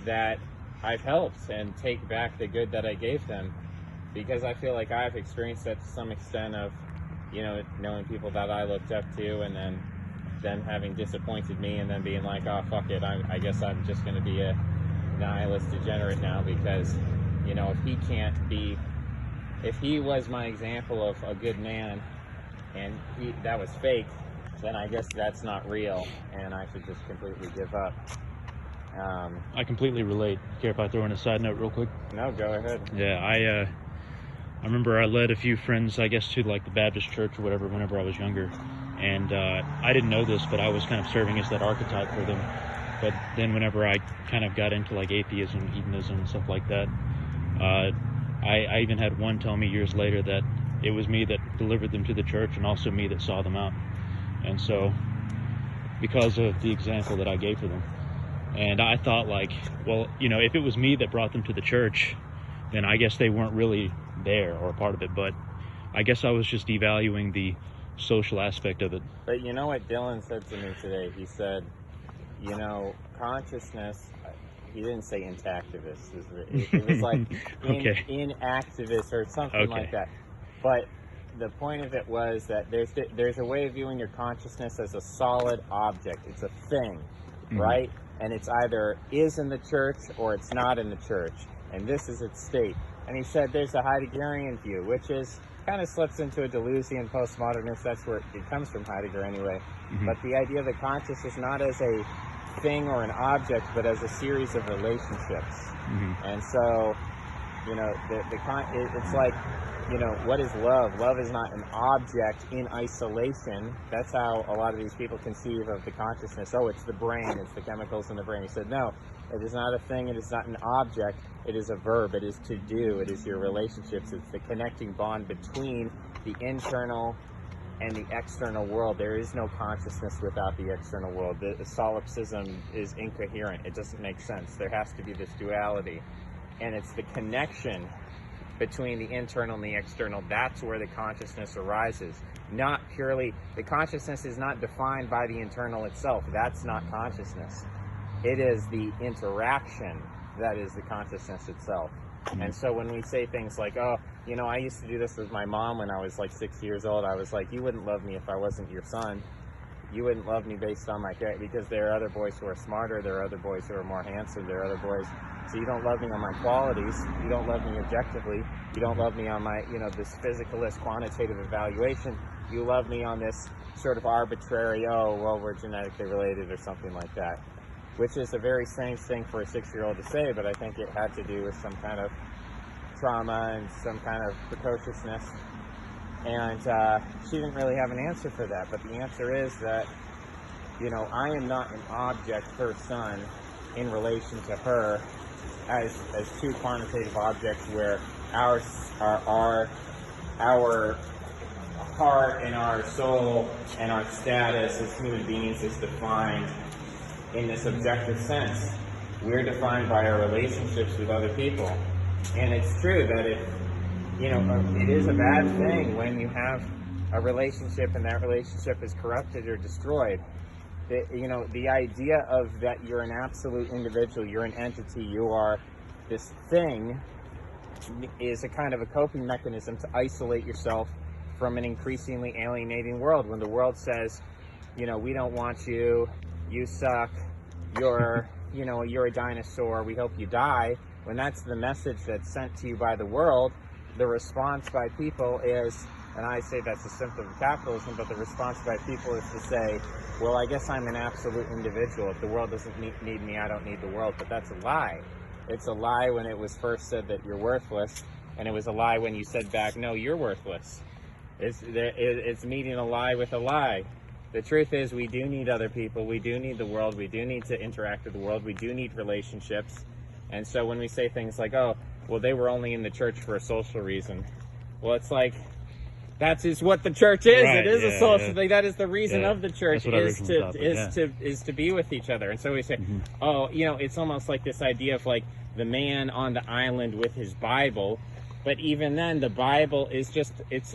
that I've helped and take back the good that I gave them, because I feel like I've experienced that to some extent of, you know, knowing people that I looked up to and then them having disappointed me and then being like, oh, fuck it, I guess I'm just going to be a nihilist degenerate now because, you know, if he was my example of a good man and that was fake, then I guess that's not real and I should just completely give up. I completely relate. Care if I throw in a side note real quick? No, go ahead. Yeah, I remember I led a few friends, I guess, to like the Baptist church or whatever whenever I was younger. And I didn't know this, but I was kind of serving as that archetype for them. But then whenever I kind of got into like atheism, hedonism, and stuff like that, I even had one tell me years later that it was me that delivered them to the church and also me that saw them out. And so, because of the example that I gave to them. And I thought like, well, you know, if it was me that brought them to the church, then I guess they weren't really there or a part of it. But I guess I was just devaluing the social aspect of it. But you know what Dylan said to me today? He said, you know, consciousness, he didn't say intactivist. It was like okay. inactivist or something like that. But the point of it was that there's a way of viewing your consciousness as a solid object. It's a thing, right? And it's either is in the church or it's not in the church. And this is its state. And he said there's a Heideggerian view, which is kind of slips into a Deleuzian postmodernist. That's where it comes from, Heidegger anyway. But the idea of the conscious is not as a thing or an object, but as a series of relationships. And so, you know, it's like, you know, what is love? Love is not an object in isolation. That's how a lot of these people conceive of the consciousness. Oh, it's the brain, it's the chemicals in the brain. He said, no, it is not a thing, it is not an object, it is a verb, it is to do, it is your relationships, it's the connecting bond between the internal and the external world. There is no consciousness without the external world. The solipsism is incoherent, it doesn't make sense. There has to be this duality. And it's the connection between the internal and the external. That's where the consciousness arises. Not purely, the consciousness is not defined by the internal itself. That's not consciousness. It is the interaction that is the consciousness itself. And so when we say things like, oh, you know, I used to do this with my mom when I was like 6 years old. I was like, you wouldn't love me if I wasn't your son. You wouldn't love me based on my character, because there are other boys who are smarter, there are other boys who are more handsome, there are other boys. So you don't love me on my qualities, you don't love me objectively, you don't love me on my, you know, this physicalist quantitative evaluation. You love me on this sort of arbitrary, oh, well, we're genetically related or something like that. Which is a very strange thing for a 6-year-old to say, but I think it had to do with some kind of trauma and some kind of precociousness. And she didn't really have an answer for that, but the answer is that, you know, I am not an object, her son, in relation to her as two quantitative objects where our heart and our soul and our status as human beings is defined in this objective sense. We're defined by our relationships with other people. And it's true that it is a bad thing when you have a relationship and that relationship is corrupted or destroyed. The idea of that you're an absolute individual, you're an entity, you are this thing, is a kind of a coping mechanism to isolate yourself from an increasingly alienating world. When the world says, you know, we don't want you, you suck, you're a dinosaur, we hope you die, when that's the message that's sent to you by the world, the response by people is, and I say that's a symptom of capitalism, but the response by people is to say, well, I guess I'm an absolute individual. If the world doesn't need me, I don't need the world. But that's a lie. It's a lie when it was first said that you're worthless, and it was a lie when you said back, no, you're worthless. It's meeting a lie with a lie. The truth is, we do need other people. We do need the world. We do need to interact with the world. We do need relationships. And so when we say things like, oh, well, they were only in the church for a social reason. Well, it's like, that is what the church is. Right, it is a social thing. That is the reason of the church, is to be with each other. And so we say, oh, you know, it's almost like this idea of like the man on the island with his Bible. But even then, the Bible is just, it's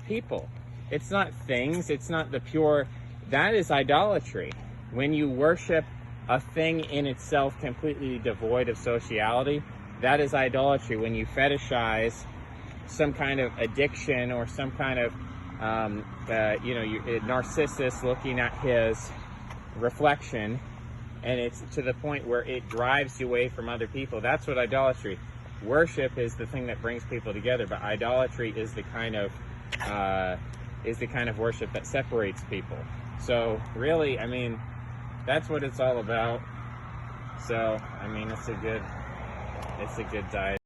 people. It's not things. It's not the pure, that is idolatry. When you worship a thing in itself completely devoid of sociality, that is idolatry. When you fetishize some kind of addiction or some kind of Narcissus looking at his reflection, and it's to the point where it drives you away from other people. That's what idolatry. Worship is the thing that brings people together, but idolatry is the kind of worship that separates people. So really, I mean, that's what it's all about. So I mean, it's a good diet.